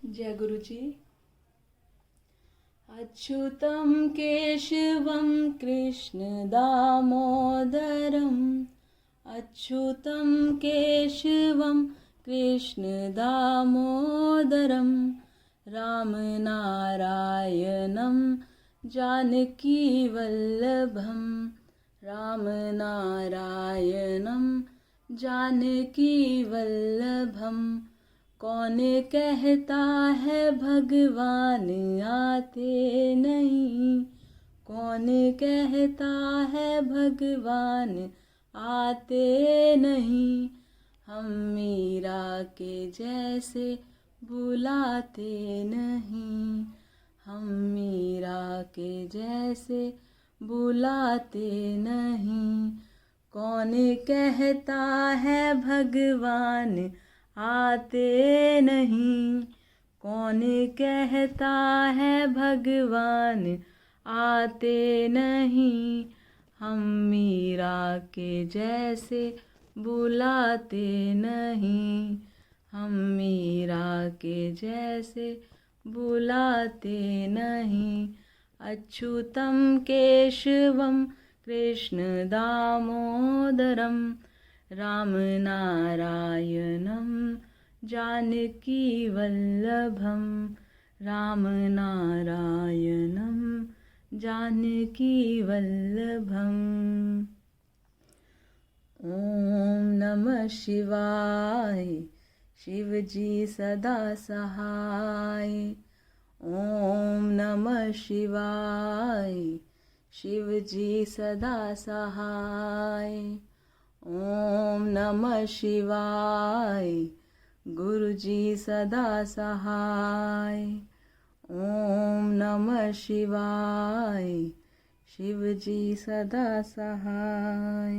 जय गुरु जी। अच्युतं केशवं कृष्ण दामोदरम् अच्युतं केशवं कृष्ण दामोदरं रामनारायणं जानकीवल्लभं रामनारायणं जानकीवल्लभं। कौन कहता है भगवान आते नहीं, कौन कहता है भगवान आते नहीं। हम मीरा के जैसे बुलाते नहीं, हम मीरा के जैसे बुलाते नहीं। कौन कहता है भगवान आते नहीं, कौन कहता है भगवान आते नहीं। हम मीरा के जैसे बुलाते नहीं, हम मीरा के जैसे बुलाते नहीं। अच्युतं केशवं कृष्ण दामोदरं रामनारायणं जानकीवल्लभं रामनारायणं जानकीवल्लभम्। ओम नमः शिवाय, शिवजी सदा सहाय। ओम नमः शिवाय, शिवजी सदा सहाय। ओम नमः शिवाय, गुरुजी सदा सहाय। ओम नमः शिवाय, शिवजी सदा सहाय।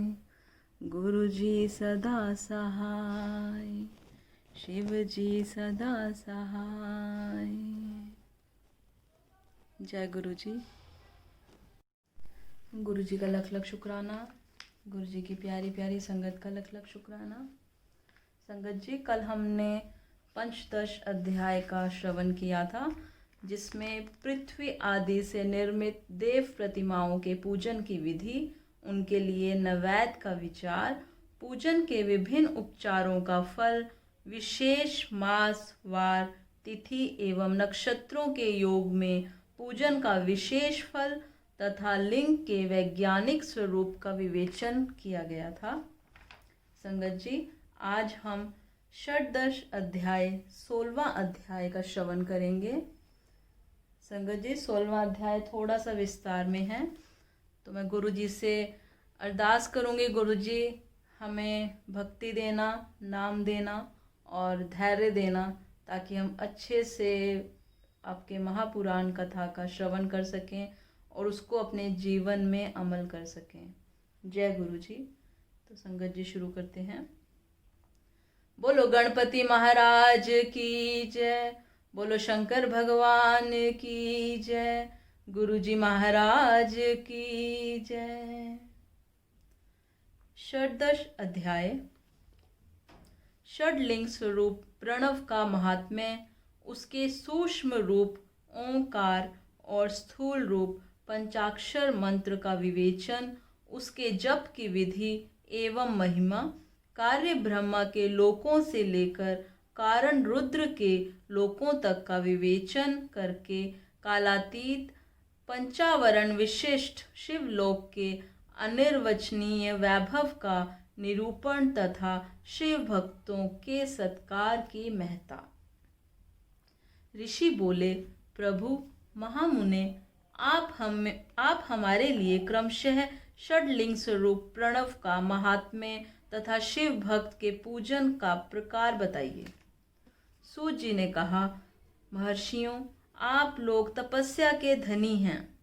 गुरुजी सदा सहाय, शिवजी सदा सहाय। जय गुरु जी। गुरु जी का लख लख शुक्राना, गुरु जी की प्यारी प्यारी संगत का लख लख शुक्राना। संगत जी, कल हमने पंचदश अध्याय का श्रवण किया था, जिसमें पृथ्वी आदि से निर्मित देव प्रतिमाओं के पूजन की विधि, उनके लिए नैवेद्य का विचार, पूजन के विभिन्न उपचारों का फल, विशेष मास वार तिथि एवं नक्षत्रों के योग में पूजन का विशेष फल तथा लिंग के वैज्ञानिक स्वरूप का विवेचन किया गया था। संगत जी, आज हम षोडश अध्याय 16वां अध्याय का श्रवण करेंगे। संगत जी, 16वां अध्याय थोड़ा सा विस्तार में है, तो मैं गुरु जी से अरदास करूँगी, गुरु जी हमें भक्ति देना, नाम देना और धैर्य देना, ताकि हम अच्छे से आपके महापुराण कथा का श्रवण कर सकें और उसको अपने जीवन में अमल कर सकें। जय गुरु जी। तो संगत जी शुरू करते हैं। बोलो गणपति महाराज की जय, बोलो शंकर भगवान की जय, गुरु जी महाराज की जय। षोडश अध्याय। षडलिंग स्वरूप प्रणव का महात्म्य, उसके सूक्ष्म रूप ओंकार और स्थूल रूप पंचाक्षर मंत्र का विवेचन, उसके जप की विधि एवं महिमा, कार्य ब्रह्मा के लोकों से लेकर कारण रुद्र के लोकों तक का विवेचन करके कालातीत पंचावरण विशिष्ट शिवलोक के अनिर्वचनीय वैभव का निरूपण तथा शिव भक्तों के सत्कार की महत्ता। ऋषि बोले, प्रभु महामुने, आप हमारे लिए क्रमशः षडलिंग स्वरूप प्रणव का महात्म्य तथा शिव भक्त के पूजन का प्रकार बताइए। सूत जी ने कहा, महर्षियों, आप लोग तपस्या के धनी हैं।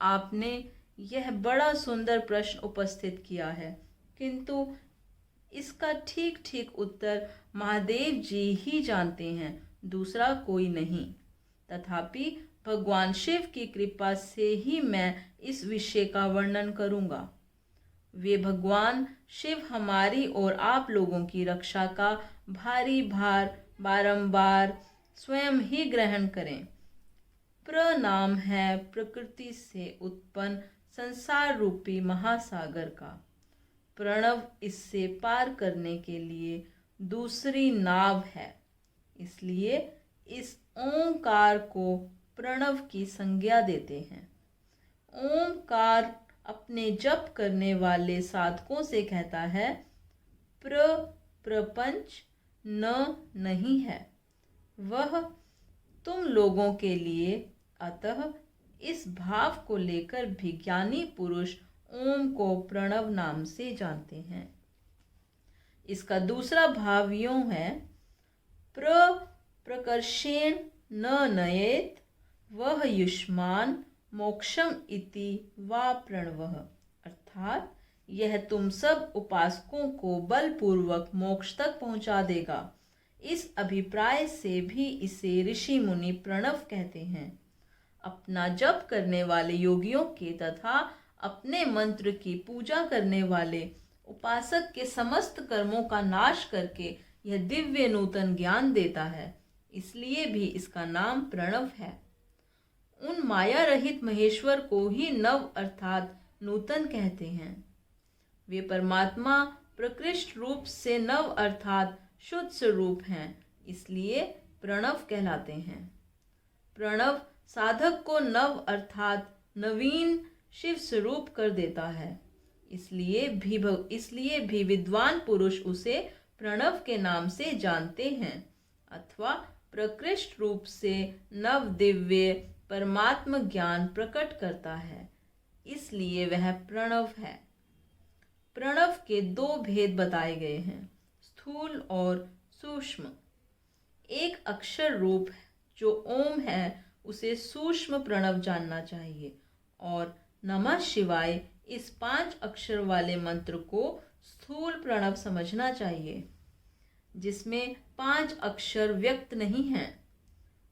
आपने यह बड़ा सुंदर प्रश्न उपस्थित किया है, किंतु इसका ठीक ठीक उत्तर महादेव जी ही जानते हैं, दूसरा कोई नहीं। तथापि भगवान शिव की कृपा से ही मैं इस विषय का वर्णन करूंगा। वे भगवान शिव हमारी और आप लोगों की रक्षा का भारी भार बारंबार स्वयं ही ग्रहण करें। प्रनाम है प्रकृति से उत्पन्न संसार रूपी महासागर का। प्रणव इससे पार करने के लिए दूसरी नाव है, इसलिए इस ओंकार को प्रणव की संज्ञा देते हैं। ओंकार अपने जप करने वाले साधकों से कहता है, प्रपंच न नहीं है वह तुम लोगों के लिए। अतः इस भाव को लेकर भी ज्ञानी पुरुष ओम को प्रणव नाम से जानते हैं। इसका दूसरा भाव यूं है, प्रकर्षेण न नयेत वह युष्मान मोक्षम इति वा प्रणवः। अर्थात यह तुम सब उपासकों को बलपूर्वक मोक्ष तक पहुंचा देगा। इस अभिप्राय से भी इसे ऋषि मुनि प्रणव कहते हैं। अपना जप करने वाले योगियों के तथा अपने मंत्र की पूजा करने वाले उपासक के समस्त कर्मों का नाश करके यह दिव्य नूतन ज्ञान देता है, इसलिए भी इसका नाम प्रणव है। उन माया रहित महेश्वर को ही नव अर्थात नूतन कहते हैं। वे परमात्मा प्रकृष्ट रूप से नव अर्थात शुद्ध स्वरूप हैं, इसलिए प्रणव कहलाते हैं। प्रणव साधक को नव अर्थात नवीन शिव स्वरूप कर देता है, इसलिए भी विद्वान पुरुष उसे प्रणव के नाम से जानते हैं अथवा प्रकृष्ट रूप से नव दिव्य परमात्म ज्ञान प्रकट करता है, इसलिए वह प्रणव है। प्रणव के दो भेद बताए गए हैं, स्थूल और सूक्ष्म। एक अक्षर रूप जो ओम है उसे सूक्ष्म प्रणव जानना चाहिए और नमः शिवाय इस 5 अक्षर वाले मंत्र को स्थूल प्रणव समझना चाहिए। जिसमें 5 अक्षर व्यक्त नहीं हैं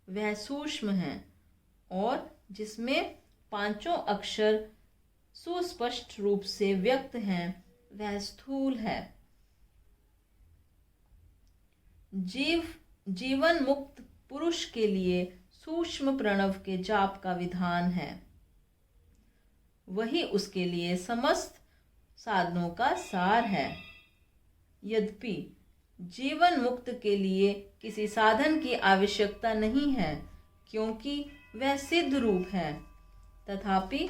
वह सूक्ष्म है और जिसमें 5 अक्षर सुस्पष्ट रूप से व्यक्त हैं वह स्थूल है। जीवन मुक्त पुरुष के लिए सूक्ष्म प्रणव के जाप का विधान है, वही उसके लिए समस्त साधनों का सार है। यद्यपि जीवन मुक्त के लिए किसी साधन की आवश्यकता नहीं है क्योंकि वह सिद्ध रूप है, तथापि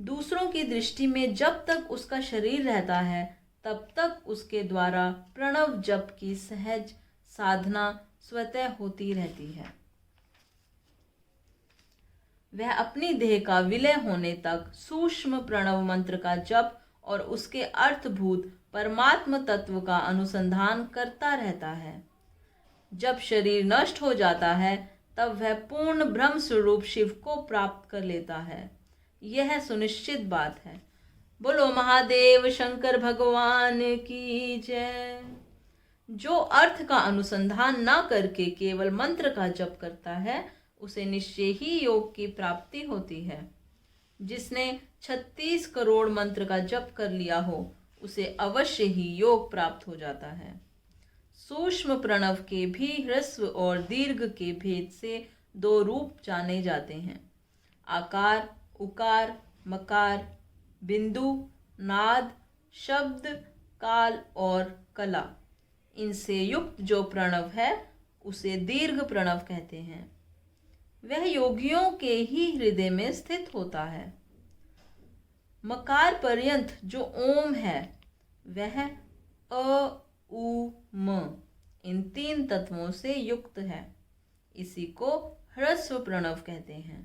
दूसरों की दृष्टि में जब तक उसका शरीर रहता है तब तक उसके द्वारा प्रणव जप की सहज साधना स्वतः होती रहती है। वह अपनी देह का विलय होने तक सूक्ष्म प्रणव मंत्र का जप और उसके अर्थभूत परमात्म तत्व का अनुसंधान करता रहता है। जब शरीर नष्ट हो जाता है तब वह पूर्ण ब्रह्म स्वरूप शिव को प्राप्त कर लेता है, यह सुनिश्चित बात है। बोलो महादेव शंकर भगवान की जय। जो अर्थ का अनुसंधान न करके केवल मंत्र का जप करता है उसे निश्चय ही योग की प्राप्ति होती है। जिसने 36 करोड़ मंत्र का जप कर लिया हो उसे अवश्य ही योग प्राप्त हो जाता है। सूक्ष्म प्रणव के भी ह्रस्व और दीर्घ के भेद से 2 रूप जाने जाते हैं, आकार, उकार, मकार, बिंदु, नाद, शब्द, काल और कला। इनसे युक्त जो प्रणव है उसे दीर्घ प्रणव कहते हैं। वह योगियों के ही हृदय में स्थित होता है। मकार पर्यंत जो ओम है वह अ, उ, म इन 3 तत्वों से युक्त है, इसी को ह्रस्व प्रणव कहते हैं।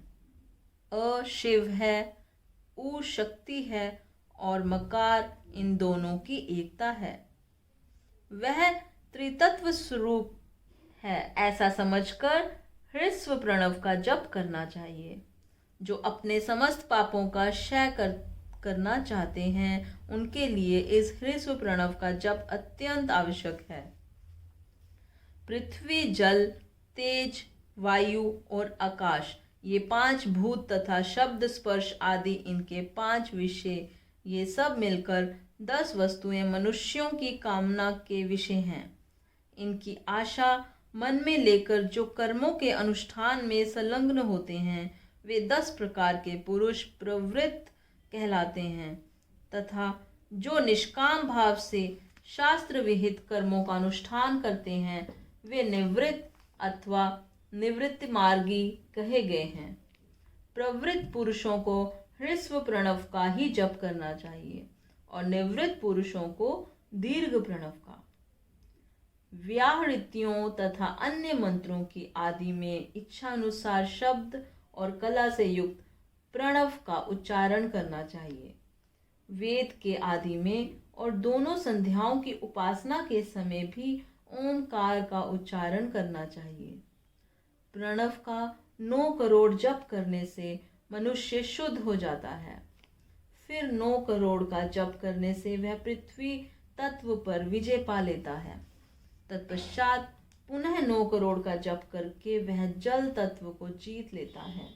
अ शिव है, उ शक्ति है और मकार इन दोनों की एकता है। वह त्रितत्व स्वरूप है, ऐसा समझकर ह्रस्व प्रणव का जप करना चाहिए। जो अपने समस्त पापों का क्षय करना चाहते हैं उनके लिए इस ह्रस्व प्रणव का जप अत्यंत आवश्यक है। पृथ्वी, जल, तेज, वायु और आकाश ये 5 भूत तथा शब्द, स्पर्श आदि इनके 5 विषय, ये सब मिलकर 10 वस्तुएं मनुष्यों की कामना के विषय हैं। इनकी आशा मन में लेकर जो कर्मों के अनुष्ठान में संलग्न होते हैं वे 10 प्रकार के पुरुष प्रवृत्त कहलाते हैं, तथा जो निष्काम भाव से शास्त्र विहित कर्मों का अनुष्ठान करते हैं वे निवृत्त अथवा निवृत्ति मार्गी कहे गए हैं। प्रवृत्त पुरुषों को ह्रस्व प्रणव का ही जप करना चाहिए और निवृत्त पुरुषों को दीर्घ प्रणव का। व्याहृतियों तथा अन्य मंत्रों की आदि में इच्छानुसार शब्द और कला से युक्त प्रणव का उच्चारण करना चाहिए। वेद के आदि में और दोनों संध्याओं की उपासना के समय भी ओंकार का उच्चारण करना चाहिए। प्रणव का 9 करोड़ जप करने से मनुष्य शुद्ध हो जाता है। फिर 9 करोड़ का जप करने से वह पृथ्वी तत्व पर विजय पा लेता है। तत्पश्चात पुनः 9 करोड़ का जप करके वह जल तत्व को जीत लेता है।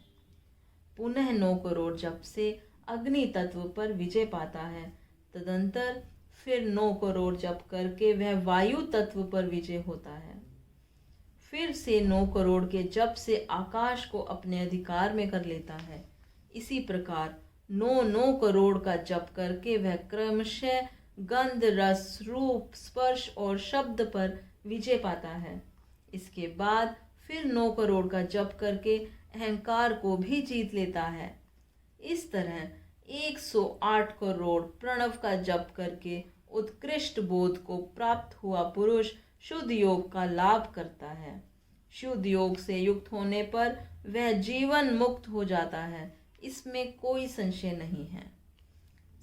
पुनः 9 करोड़ जप से अग्नि तत्व पर विजय पाता है। तदंतर फिर 9 करोड़ जप करके वह वायु तत्व पर विजय होता है। फिर से 9 करोड़ के जप से आकाश को अपने अधिकार में कर लेता है। इसी प्रकार 9 करोड़ का जप करके वह क्रमशः गंध, रस, रूप, स्पर्श और शब्द पर विजय पाता है। इसके बाद फिर 9 करोड़ का जप करके अहंकार को भी जीत लेता है। इस तरह 108 करोड़ प्रणव का जप करके उत्कृष्ट बोध को प्राप्त हुआ पुरुष शुद्ध योग का लाभ करता है। शुद्ध योग से युक्त होने पर वह जीवन मुक्त हो जाता है, इसमें कोई संशय नहीं है।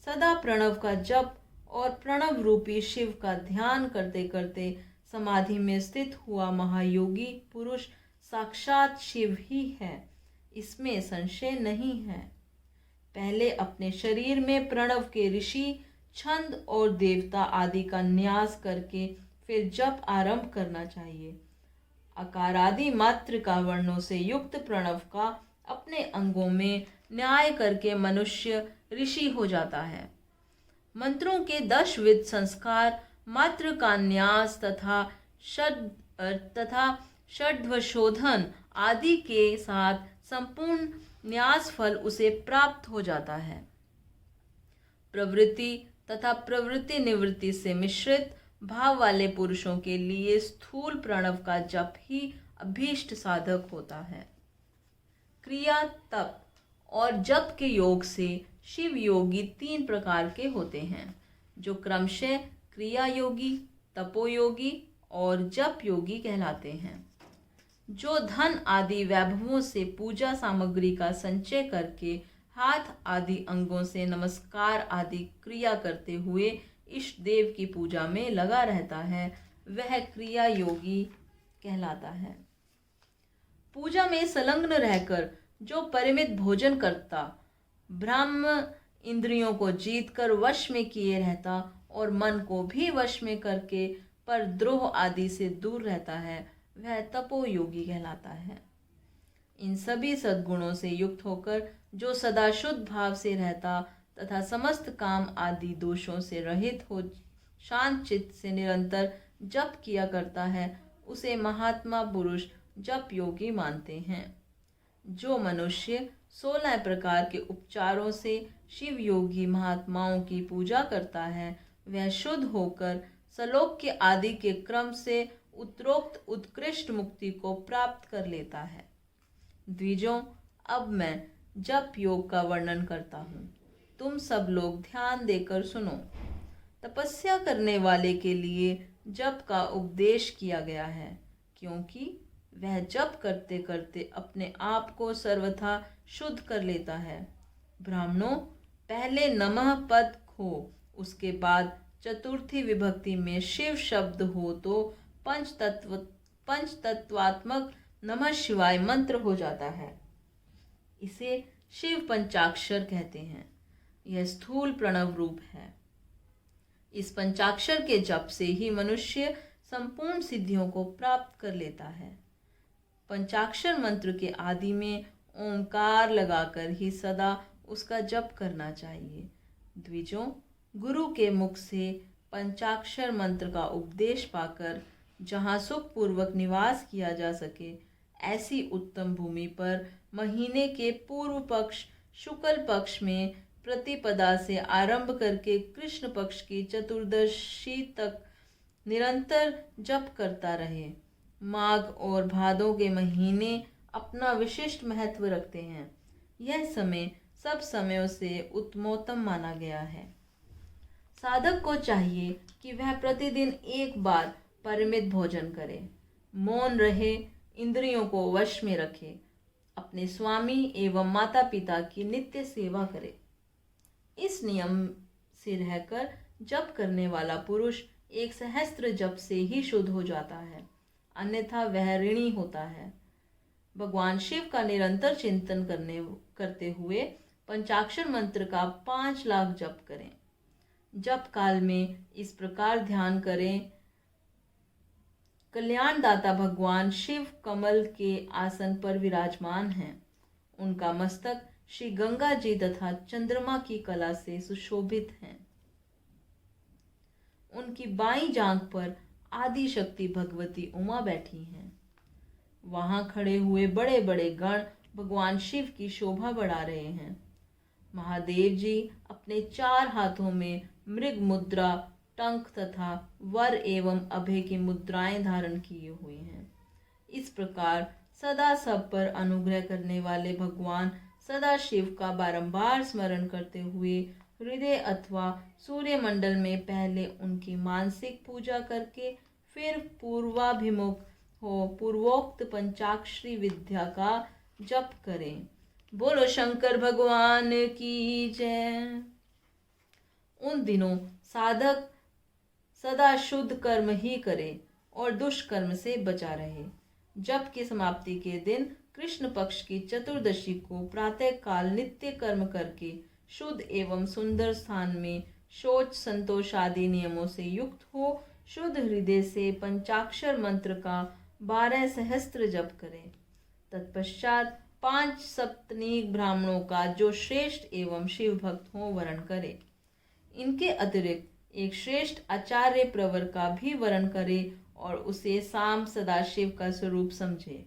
सदा प्रणव का जप और प्रणव रूपी शिव का ध्यान करते करते समाधि में स्थित हुआ महायोगी पुरुष साक्षात शिव ही है, इसमें संशय नहीं है। पहले अपने शरीर में प्रणव के ऋषि, छंद और देवता आदि का न्यास करके फिर जप आरंभ करना चाहिए। अकारादि मात्र का वर्णों से युक्त प्रणव का अपने अंगों में न्याय करके मनुष्य ऋषि हो जाता है। मंत्रों के 10 विध संस्कार मात्र का न्यास तथा षड्वशोधन आदि के साथ संपूर्ण न्यास फल उसे प्राप्त हो जाता है। प्रवृत्ति तथा प्रवृत्ति निवृत्ति से मिश्रित भाव वाले पुरुषों के लिए स्थूल प्रणव का जप ही अभीष्ट साधक होता है। क्रिया, तप और जप के योग से शिव योगी 3 प्रकार के होते हैं, जो क्रमशः क्रिया योगी, तपोयोगी और जप योगी कहलाते हैं। जो धन आदि वैभवों से पूजा सामग्री का संचय करके हाथ आदि अंगों से नमस्कार आदि क्रिया करते हुए इष्ट देव की पूजा में लगा रहता है, वह क्रिया योगी कहलाता है। पूजा में संलग्न रहकर जो परिमित भोजन करता, ब्रह्म इंद्रियों को जीतकर वश में किए रहता और मन को भी वश में करके पर द्रोह आदि से दूर रहता है, वह तपोयोगी कहलाता है। इन सभी सद्गुणों से युक्त होकर जो सदा शुद्ध भाव से रहता तथा समस्त काम आदि दोषों से रहित हो शांत चित्त से निरंतर जप किया करता है, उसे महात्मा पुरुष जप योगी मानते हैं। जो मनुष्य 16 प्रकार के उपचारों से शिव योगी महात्माओं की पूजा करता है, वह शुद्ध होकर सलोक्य आदि के क्रम से उत्तरोक्त उत्कृष्ट मुक्ति को प्राप्त कर लेता है। द्विजों, अब मैं जप योग का वर्णन करता हूँ, तुम सब लोग ध्यान देकर सुनो। तपस्या करने वाले के लिए जप का उपदेश किया गया है, क्योंकि वह जप करते करते अपने आप को सर्वथा शुद्ध कर लेता है। ब्राह्मणों, पहले नमः पद हो, उसके बाद चतुर्थी विभक्ति में शिव शब्द हो तो पंचतत्वात्मक नमः शिवाय मंत्र हो जाता है। इसे शिव पंचाक्षर कहते हैं। यह स्थूल प्रणव रूप है। इस पंचाक्षर के जप से ही मनुष्य संपूर्ण सिद्धियों को प्राप्त कर लेता है। पंचाक्षर मंत्र के आदि में ओंकार लगाकर ही सदा उसका जप करना चाहिए। द्विजों, गुरु के मुख से पंचाक्षर मंत्र का उपदेश पाकर जहाँ सुखपूर्वक निवास किया जा सके, ऐसी उत्तम भूमि पर महीने के पूर्व पक्ष शुक्ल पक्ष में प्रतिपदा से आरंभ करके कृष्ण पक्ष की चतुर्दशी तक निरंतर जप करता रहे। माघ और भादों के महीने अपना विशिष्ट महत्व रखते हैं। यह समय सब समयों से उत्तमोत्तम माना गया है। साधक को चाहिए कि वह प्रतिदिन एक बार परिमित भोजन करे, मौन रहे, इंद्रियों को वश में रखे, अपने स्वामी एवं माता पिता की नित्य सेवा करे। इस नियम से रहकर जप करने वाला पुरुष एक सहस्त्र जप से ही शुद्ध हो जाता है, अन्यथा वह ऋणी होता है। भगवान शिव का निरंतर चिंतन करते हुए पंचाक्षर मंत्र का 5 लाख जप करें। जप काल में इस प्रकार ध्यान करें, कल्याणदाता भगवान शिव कमल के आसन पर विराजमान हैं। उनका मस्तक श्री गंगा जी तथा चंद्रमा की कला से सुशोभित है। उनकी बाईं जांघ पर आदि शक्ति भगवती उमा बैठी हैं। वहां खड़े हुए बड़े बड़े गण भगवान शिव की शोभा बढ़ा रहे हैं। महादेव जी अपने 4 हाथों में मृग मुद्रा, टंक तथा वर एवं अभय की मुद्राएं धारण किए हुए हैं। इस प्रकार सदा सब पर अनुग्रह करने वाले भगवान सदा शिव का बारंबार स्मरण करते हुए हृदय अथवा सूर्य मंडल में पहले उनकी मानसिक पूजा करके फिर पूर्वाभिमुख हो पूर्वोक्त पंचाक्षरी विद्या का जप करें। बोलो शंकर भगवान की जय। उन दिनों साधक सदा शुद्ध कर्म ही करे और दुष्कर्म से बचा रहे। जप की समाप्ति के दिन कृष्ण पक्ष की चतुर्दशी को प्रातः काल नित्य कर्म करके शुद्ध एवं सुंदर स्थान में शौच संतोष आदि नियमों से युक्त हो शुद्ध हृदय से पंचाक्षर मंत्र का 12 सहस्त्र जप करें। तत्पश्चात 5 सप्तनीक ब्राह्मणों का जो श्रेष्ठ एवं शिव भक्त हो वरण करे। इनके अतिरिक्त एक श्रेष्ठ आचार्य प्रवर का भी वरण करे और उसे साम सदाशिव का स्वरूप समझे।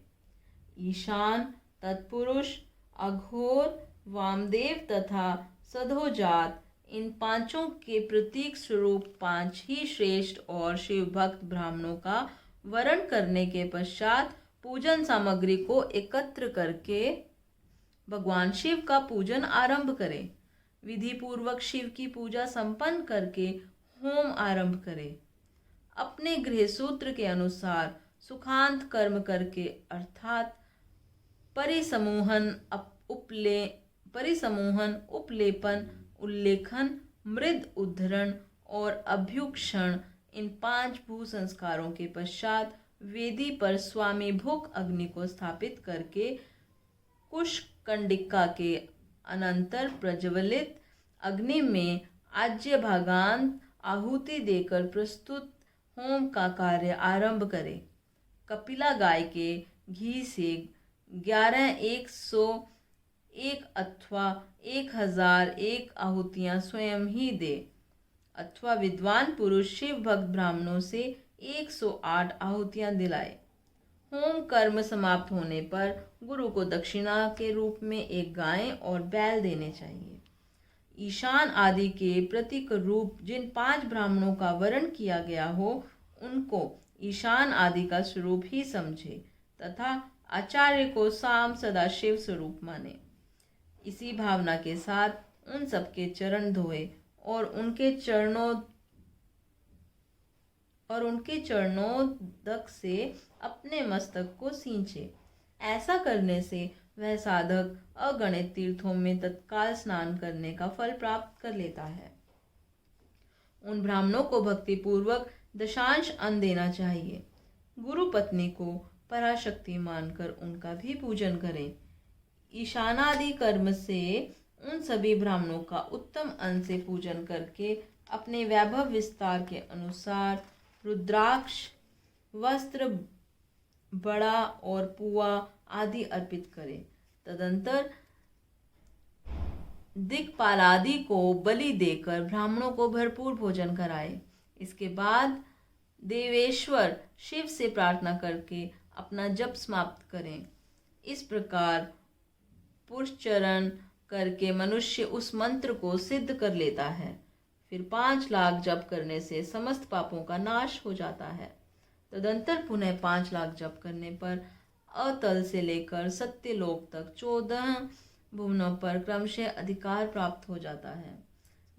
ईशान, तत्पुरुष, अघोर, वामदेव तथा सधोजात इन 5 के प्रतीक स्वरूप 5 ही श्रेष्ठ और शिव भक्त ब्राह्मणों का वरण करने के पश्चात पूजन सामग्री को एकत्र करके भगवान शिव का पूजन आरंभ करें। विधि पूर्वक शिव की पूजा संपन्न करके होम आरंभ करें। अपने गृह सूत्र के अनुसार सुखांत कर्म करके अर्थात परिसमूहन, उपलेपन, उल्लेखन, मृद उद्धरण और अभ्युक्षण इन 5 भू संस्कारों के पश्चात वेदी पर स्वामी भूख अग्नि को स्थापित करके कुशकंडिका के अनंतर प्रज्वलित अग्नि में आज्य भागांत आहुति देकर प्रस्तुत होम का कार्य आरंभ करें। कपिला गाय के घी से 11,101 अथवा 1001 आहुतियां स्वयं ही दे अथवा विद्वान पुरुष शिव भक्त ब्राह्मणों से 108 आहुतियां दिलाए। होम कर्म समाप्त होने पर गुरु को दक्षिणा के रूप में एक गाय और बैल देने चाहिए। ईशान आदि के प्रतीक रूप जिन 5 ब्राह्मणों का वरण किया गया हो उनको ईशान आदि का स्वरूप ही समझे तथा आचार्य को साम सदाशिव स्वरूप माने। इसी भावना के साथ उन सबके चरण धोए और उनके चरणोदक से अपने मस्तक को सींचे। ऐसा करने से वह साधक अगणित तीर्थों में तत्काल स्नान करने का फल प्राप्त कर लेता है। उन ब्राह्मणों को भक्ति पूर्वक दशांश अन्न देना चाहिए। गुरु पत्नी को पराशक्ति मानकर उनका भी पूजन करें। ईशानादि कर्म से उन सभी ब्राह्मणों का उत्तम अन्न से पूजन करके अपने वैभव विस्तार के अनुसार रुद्राक्ष, वस्त्र, बड़ा और पुआ आदि अर्पित करें। तदंतर दिक्पाल आदि को बलि देकर ब्राह्मणों को भरपूर भोजन कराए। इसके बाद देवेश्वर शिव से प्रार्थना करके अपना जप समाप्त करें। इस प्रकार पुरुषचरण करके मनुष्य उस मंत्र को सिद्ध कर लेता है। फिर 5 लाख जप करने से समस्त पापों का नाश हो जाता है। तदंतर पुनः 5 लाख जप करने पर अतल से लेकर सत्यलोक तक 14 भुवनों पर क्रमशः अधिकार प्राप्त हो जाता है।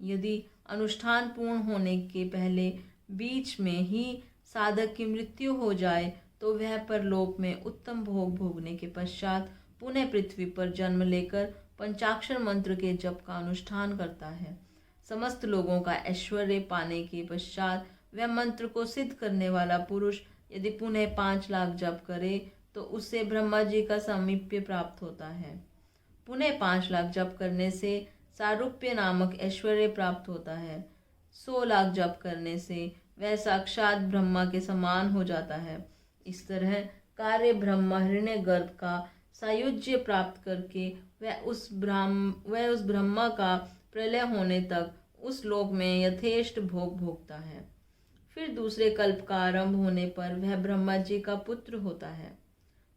यदि अनुष्ठान पूर्ण होने के पहले बीच में ही साधक की मृत्यु हो जाए तो वह परलोक में उत्तम भोग भोगने के पश्चात पुनः पृथ्वी पर जन्म लेकर पंचाक्षर मंत्र के जप का अनुष्ठान करता है। समस्त लोगों का ऐश्वर्य पाने के पश्चात वह मंत्र को सिद्ध करने वाला पुरुष यदि पुनः 5 लाख जप करे तो उससे ब्रह्मा जी का सामीप्य प्राप्त होता है। पुनः 5 लाख जप करने से सारूप्य नामक ऐश्वर्य प्राप्त होता है। 100 लाख जप करने से वह साक्षात ब्रह्मा के समान हो जाता है। इस तरह कार्य ब्रह्म हिरण्य गर्भ का सायुज्य प्राप्त करके वह उस ब्रह्मा का प्रलय होने तक उस लोक में यथेष्ट भोग भोगता है। फिर दूसरे कल्प का आरंभ होने पर वह ब्रह्मा जी का पुत्र होता है।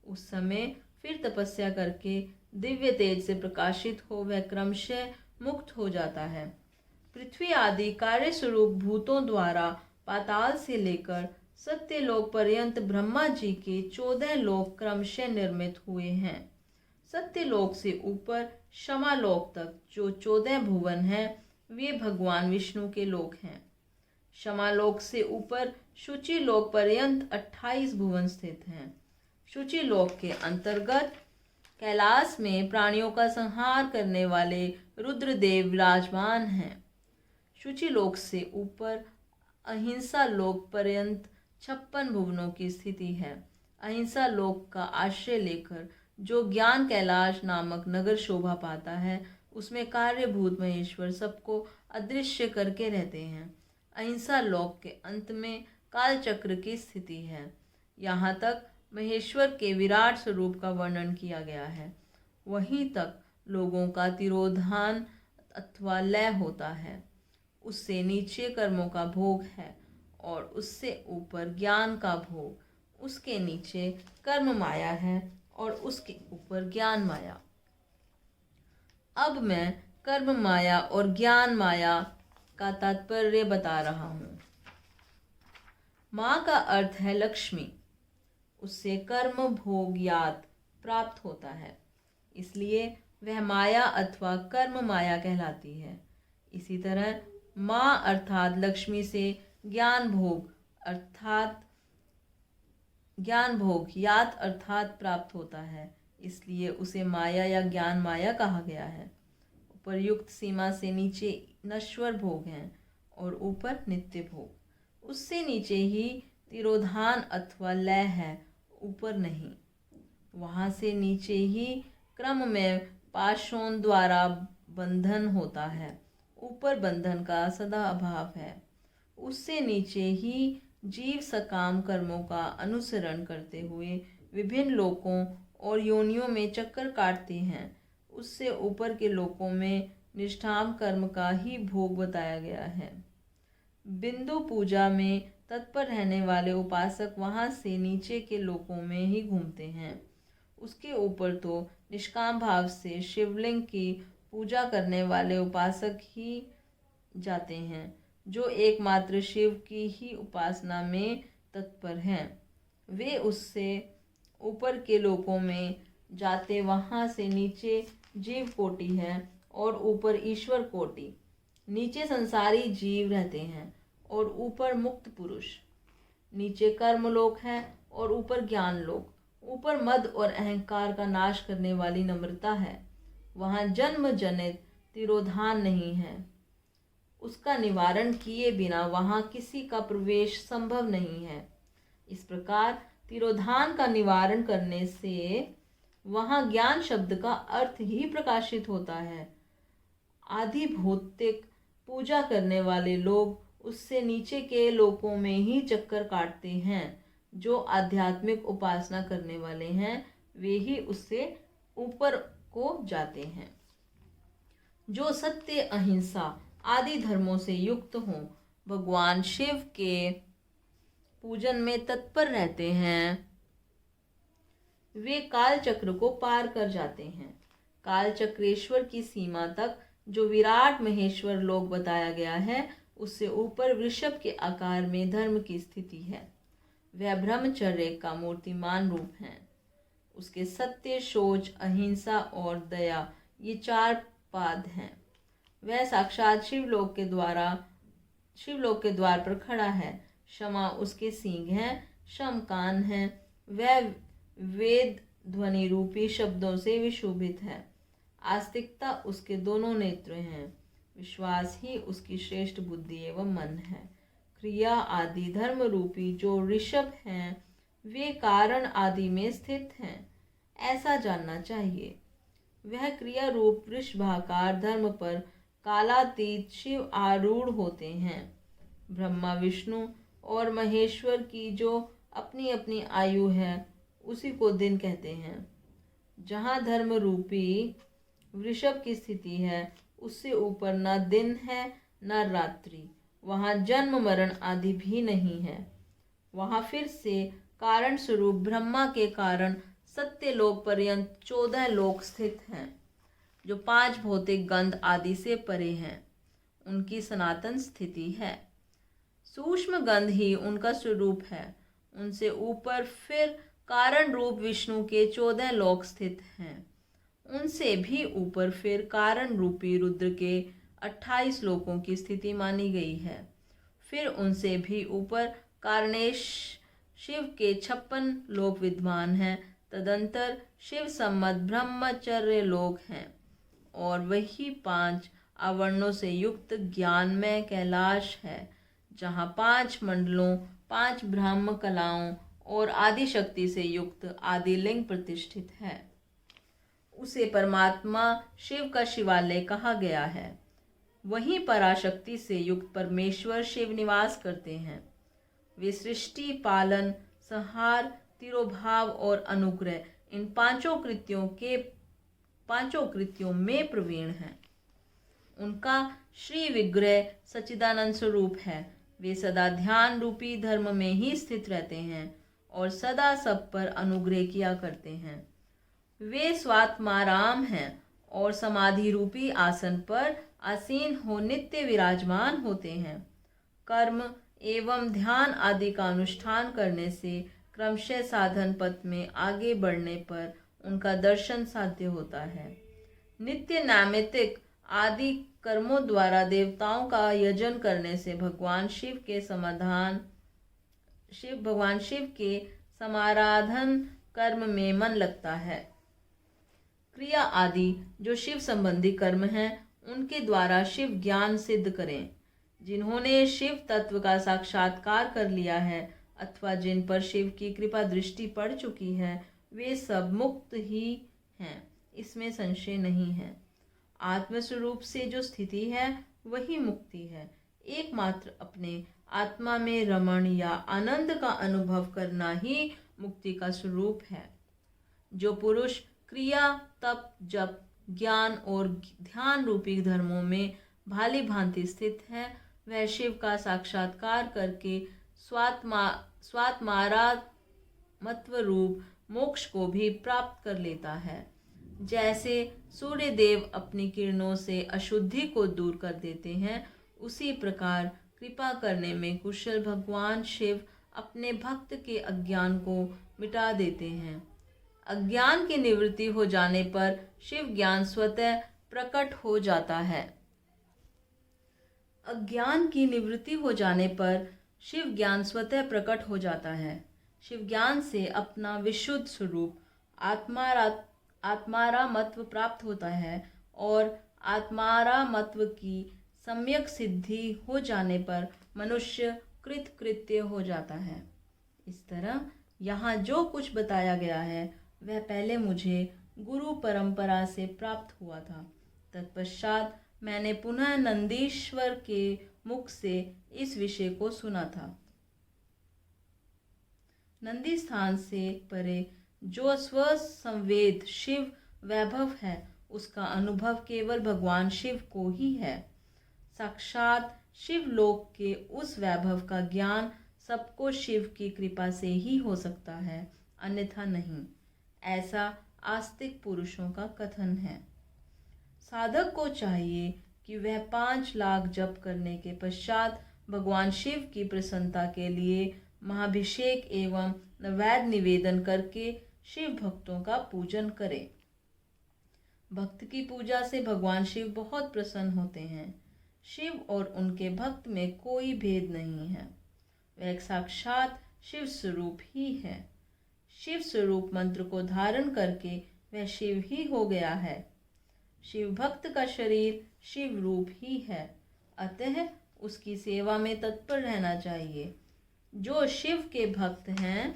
उस समय फिर तपस्या करके दिव्य तेज से प्रकाशित हो वह क्रमशः मुक्त हो जाता है। पृथ्वी आदि कार्य स्वरूप भूतों द्वारा पाताल से लेकर सत्यलोक पर्यंत ब्रह्मा जी के 14 लोक क्रमशः निर्मित हुए हैं। सत्यलोक से ऊपर शमालोक तक जो 14 भुवन हैं वे भगवान विष्णु के लोक हैं। शमालोक से ऊपर शुचि लोक पर्यंत 28 भुवन स्थित हैं। शुचि लोक के अंतर्गत कैलाश में प्राणियों का संहार करने वाले रुद्रदेव विराजमान हैं। शुचि लोक से ऊपर अहिंसा लोक पर्यंत 56 भुवनों की स्थिति है। अहिंसा लोक का आश्रय लेकर जो ज्ञान कैलाश नामक नगर शोभा पाता है उसमें कार्यभूत महेश्वर सबको अदृश्य करके रहते हैं। अहिंसा लोक के अंत में काल चक्र की स्थिति है। यहाँ तक महेश्वर के विराट स्वरूप का वर्णन किया गया है। वहीं तक लोगों का तिरोधान अथवा लय होता है। उससे नीचे कर्मों का भोग है और उससे ऊपर ज्ञान का भोग। उसके नीचे कर्म माया है और उसके ऊपर ज्ञान माया। अब मैं कर्म माया और ज्ञान माया का तात्पर्य बता रहा हूँ। माँ का अर्थ है लक्ष्मी। उससे कर्म भोग याद प्राप्त होता है, इसलिए वह माया अथवा कर्म माया कहलाती है। इसी तरह माँ अर्थात लक्ष्मी से ज्ञान भोग याद अर्थात प्राप्त होता है, इसलिए उसे माया या ज्ञान माया कहा गया है। उपर्युक्त सीमा से नीचे नश्वर भोग हैं और ऊपर नित्य भोग। उससे नीचे ही तिरोधान अथवा लय है, ऊपर नहीं। वहाँ से नीचे ही क्रम में पाशों द्वारा बंधन होता है, ऊपर बंधन का सदा अभाव है। उससे नीचे ही जीव सकाम कर्मों का अनुसरण करते हुए विभिन्न लोकों और योनियों में चक्कर काटते हैं। उससे ऊपर के लोकों में निष्ठाम कर्म का ही भोग बताया गया है। बिंदु पूजा में तत्पर रहने वाले उपासक वहाँ से नीचे के लोकों में ही घूमते हैं। उसके ऊपर तो निष्काम भाव से शिवलिंग की पूजा करने वाले उपासक ही जाते हैं, जो एकमात्र शिव की ही उपासना में तत्पर हैं। वे उससे ऊपर के लोकों में जाते वहाँ से नीचे जीव कोटि है और ऊपर ईश्वर कोटि। नीचे संसारी जीव रहते हैं और ऊपर मुक्त पुरुष। नीचे कर्म लोक है और ऊपर ज्ञान लोक। ऊपर मद और अहंकार का नाश करने वाली नम्रता है। वहाँ जन्म जनित तिरोधान नहीं है। उसका निवारण किए बिना वहाँ किसी का प्रवेश संभव नहीं है। इस प्रकार तिरोधान का निवारण करने से वहाँ ज्ञान शब्द का अर्थ ही प्रकाशित होता है। आदि भौतिक पूजा करने वाले लोग उससे नीचे के लोकों में ही चक्कर काटते हैं। जो आध्यात्मिक उपासना करने वाले हैं वे ही उससे ऊपर को जाते हैं। जो सत्य अहिंसा आदि धर्मों से युक्त हों, भगवान शिव के पूजन में तत्पर रहते हैं वे काल चक्र को पार कर जाते हैं। काल चक्रेश्वर की सीमा तक जो विराट महेश्वर लोक बताया गया है, उससे ऊपर वृषभ के आकार में धर्म की स्थिति है। वह ब्रह्मचर्य का मूर्तिमान रूप है। उसके सत्य, शौच, अहिंसा और दया ये 4 पाद हैं। वह साक्षात शिवलोक के द्वार पर खड़ा है। क्षमा उसके सींग हैं, शम कान है। वह वेद ध्वनि रूपी शब्दों से विशोभित है। आस्तिकता उसके दोनों नेत्र हैं। विश्वास ही उसकी श्रेष्ठ बुद्धि एवं मन है। क्रिया आदि धर्म रूपी जो ऋषभ हैं, वे कारण आदि में स्थित हैं, ऐसा जानना चाहिए। वह क्रिया रूप वृषभाकार धर्म पर कालातीत शिव आरूढ़ होते हैं। ब्रह्मा, विष्णु और महेश्वर की जो अपनी अपनी आयु है, उसी को दिन कहते हैं। जहाँ धर्म रूपी वृषभ की स्थिति है, उससे ऊपर न दिन है न रात्रि। वहाँ जन्म मरण आदि भी नहीं है। वहाँ फिर से कारण स्वरूप ब्रह्मा के कारण सत्य लोक पर्यंत 14 लोक स्थित हैं, जो 5 भौतिक गंध आदि से परे हैं। उनकी सनातन स्थिति है। सूक्ष्म गंध ही उनका स्वरूप है। उनसे ऊपर फिर कारण रूप विष्णु के 14 लोक स्थित हैं। उनसे भी ऊपर फिर कारण रूपी रुद्र के 28 लोकों की स्थिति मानी गई है। फिर उनसे भी ऊपर कारणेश शिव के 56 लोक विद्यमान हैं। तदंतर शिव सम्मत ब्रह्मचर्य लोक हैं और वही 5 आवर्णों से युक्त ज्ञानमय कैलाश है, जहाँ 5 मंडलों, 5 ब्रह्म कलाओं और आदि शक्ति से युक्त आदिलिंग प्रतिष्ठित है। उसे परमात्मा शिव का शिवालय कहा गया है। वहीं पराशक्ति से युक्त परमेश्वर शिव निवास करते हैं। वे सृष्टि, पालन, संहार, तिरोभाव और अनुग्रह इन 5 कृत्यों में प्रवीण हैं। उनका श्री विग्रह सच्चिदानंद स्वरूप है। वे सदा ध्यान रूपी धर्म में ही स्थित रहते हैं और सदा सब पर अनुग्रह किया करते हैं। वे स्वात्माराम हैं और समाधि रूपी आसन पर आसीन हो नित्य विराजमान होते हैं। कर्म एवं ध्यान आदि का अनुष्ठान करने से क्रमशः साधन पथ में आगे बढ़ने पर उनका दर्शन साध्य होता है। नित्य नैमित्तिक आदि कर्मों द्वारा देवताओं का यजन करने से भगवान शिव के समाराधन कर्म में मन लगता है। क्रिया आदि जो शिव संबंधी कर्म हैं, उनके द्वारा शिव ज्ञान सिद्ध करें। जिन्होंने शिव तत्व का साक्षात्कार कर लिया है अथवा जिन पर शिव की कृपा दृष्टि पड़ चुकी है, वे सब मुक्त ही हैं, इसमें संशय नहीं है। आत्मस्वरूप से जो स्थिति है वही मुक्ति है। एकमात्र अपने आत्मा में रमण या आनंद का अनुभव करना ही मुक्ति का स्वरूप है। जो पुरुष क्रिया, तप, जप, ज्ञान और ध्यान रूपी धर्मों में भाली भांति स्थित है, वह शिव का साक्षात्कार करके स्वात्मारात्मत्व रूप मोक्ष को भी प्राप्त कर लेता है। जैसे सूर्य देव अपनी किरणों से अशुद्धि को दूर कर देते हैं, उसी प्रकार कृपा करने में कुशल भगवान शिव अपने भक्त के अज्ञान को मिटा देते हैं। अज्ञान की निवृत्ति हो जाने पर शिव ज्ञान स्वतः प्रकट हो जाता है। अज्ञान की निवृत्ति हो जाने पर शिव ज्ञान स्वतः प्रकट हो जाता है। शिव ज्ञान से अपना विशुद्ध स्वरूप आत्मारामत्व प्राप्त होता है और आत्मारामत्व की सम्यक सिद्धि हो जाने पर मनुष्य कृतकृत्य हो जाता है। इस तरह यहाँ जो कुछ बताया गया है वह पहले मुझे गुरु परंपरा से प्राप्त हुआ था। तत्पश्चात मैंने पुनः नंदीश्वर के मुख से इस विषय को सुना था। नंदी स्थान से परे जो स्वसंवेद शिव वैभव है, उसका अनुभव केवल भगवान शिव को ही है। साक्षात शिवलोक के उस वैभव का ज्ञान सबको शिव की कृपा से ही हो सकता है, अन्यथा नहीं, ऐसा आस्तिक पुरुषों का कथन है। साधक को चाहिए कि वह 5 लाख जप करने के पश्चात भगवान शिव की प्रसन्नता के लिए महाभिषेक एवं नैवेद्य निवेदन करके शिव भक्तों का पूजन करे। भक्त की पूजा से भगवान शिव बहुत प्रसन्न होते हैं। शिव और उनके भक्त में कोई भेद नहीं है, वह एक साक्षात शिव स्वरूप ही है। शिव स्वरूप मंत्र को धारण करके वह शिव ही हो गया है। शिव भक्त का शरीर शिव रूप ही है, अतः उसकी सेवा में तत्पर रहना चाहिए। जो शिव के भक्त हैं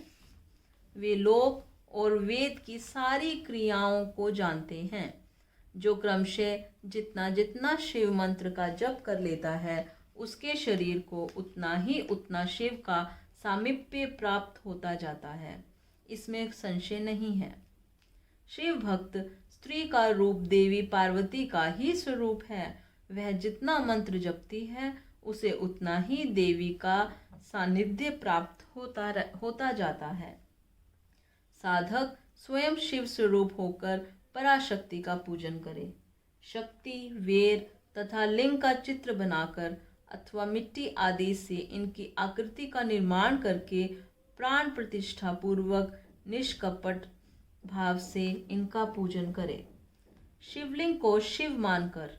वे लोक और वेद की सारी क्रियाओं को जानते हैं। जो क्रमशः जितना जितना शिव मंत्र का जप कर लेता है, उसके शरीर को उतना ही उतना शिव का सामीप्य प्राप्त होता जाता है, इसमें संशय नहीं है। शिव भक्त स्त्री का रूप देवी पार्वती का ही स्वरूप है। वह जितना मंत्र जपती है, उसे उतना ही देवी का सानिध्य प्राप्त होता जाता है। साधक स्वयं शिव स्वरूप होकर पराशक्ति का पूजन करे। शक्ति, वेर तथा लिंग का चित्र बनाकर अथवा मिट्टी आदि से इनकी आकृति का निर्माण करके प्राण प्रतिष्ठा पूर्वक निष्कपट भाव से इनका पूजन करे। शिवलिंग को शिव मानकर,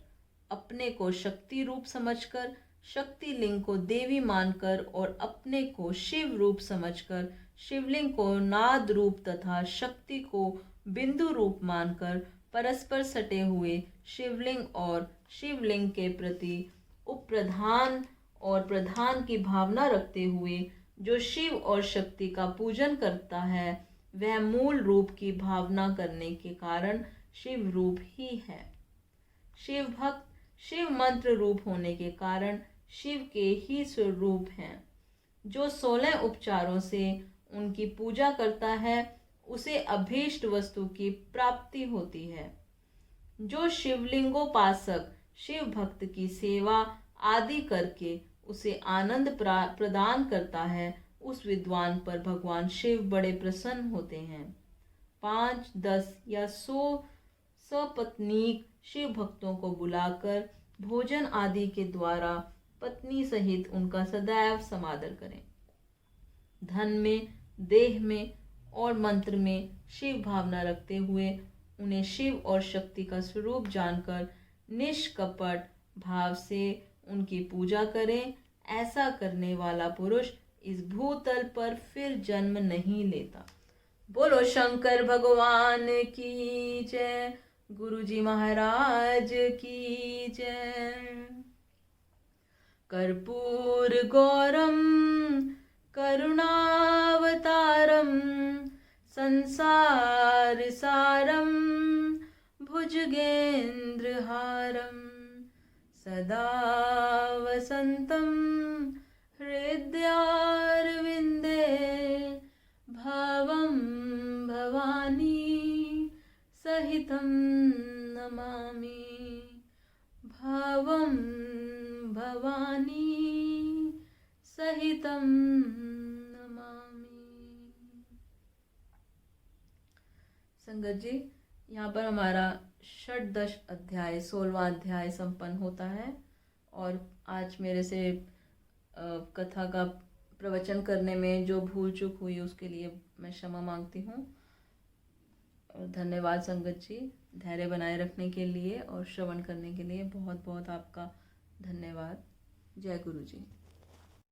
अपने को शक्ति रूप समझकर, शक्ति लिंग को देवी मानकर और अपने को शिव रूप समझकर शिवलिंग को नाद रूप तथा शक्ति को बिंदु रूप मानकर परस्पर सटे हुए शिवलिंग और शिवलिंग के प्रति उपप्रधान और प्रधान की भावना रखते हुए जो शिव और शक्ति का पूजन करता है, वह मूल रूप की भावना करने के कारण शिव रूप ही है। शिव भक्त शिव मंत्र रूप होने के कारण शिव के ही स्वरूप हैं। जो 16 उपचारों से उनकी पूजा करता है, उसे अभीष्ट वस्तु की प्राप्ति होती है। जो शिवलिंगोपासक शिव भक्त की सेवा आदि करके उसे आनंद प्रदान करता है, उस विद्वान पर भगवान शिव बड़े प्रसन्न होते हैं। 5, 10 या 100 सपत्नीक शिव भक्तों को बुलाकर भोजन आदि के द्वारा पत्नी सहित उनका सदैव समादर करें। धन में, देह में और मंत्र में शिव भावना रखते हुए उन्हें शिव और शक्ति का स्वरूप जानकर निष्कपट भाव से उनकी पूजा करें। ऐसा करने वाला पुरुष इस भूतल पर फिर जन्म नहीं लेता। बोलो शंकर भगवान की जय, गुरुजी महाराज की जय। कर्पूर गौरम करुणावतारम संसार सारम भुजगेन्द्रहारम सदा वसंतं हृदयारविंदे भवं भवानी सहितं नमामि। भवं भवानी सहितं नमामि। संगत जी, यहाँ पर हमारा षोडश अध्याय 16वां अध्याय संपन्न होता है। और आज मेरे से कथा का प्रवचन करने में जो भूल चूक हुई उसके लिए मैं क्षमा मांगती हूँ। और धन्यवाद संगत जी, धैर्य बनाए रखने के लिए और श्रवण करने के लिए बहुत बहुत आपका धन्यवाद। जय गुरु जी।